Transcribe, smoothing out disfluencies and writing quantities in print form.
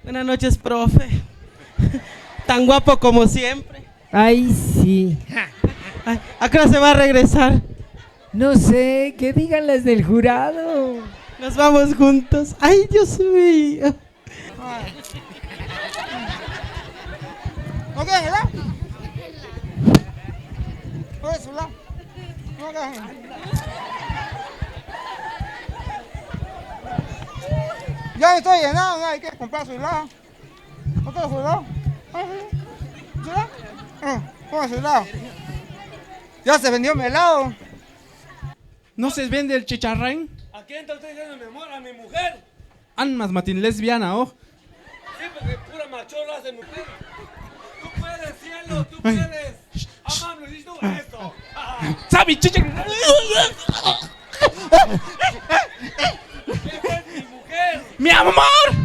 Buenas noches, profe. Tan guapo como siempre. Ay, sí. Ay, ¿a qué hora se va a regresar? No sé, que digan las del jurado. Nos vamos juntos. Ay, Dios mío. ¿No quieres helado? ¿Puedes su helado? ¿No quieres helado? Ya estoy llenado, no hay que comprar su helado. ¿No quieres su helado? ¿Su helado? ¿Cómo su helado? Ya se vendió mi helado. ¿No se vende el chicharrán? ¿A quién te estoy diciendo mi amor? ¿A mi mujer? Anmas matin lesbiana, oh. Sí, porque pura machola hace mujer. Tú puedes, cielo, tú puedes. Amable, dices tú eso. ¡Sabi, chicharrán! Esa es mi mujer. ¡Mi amor!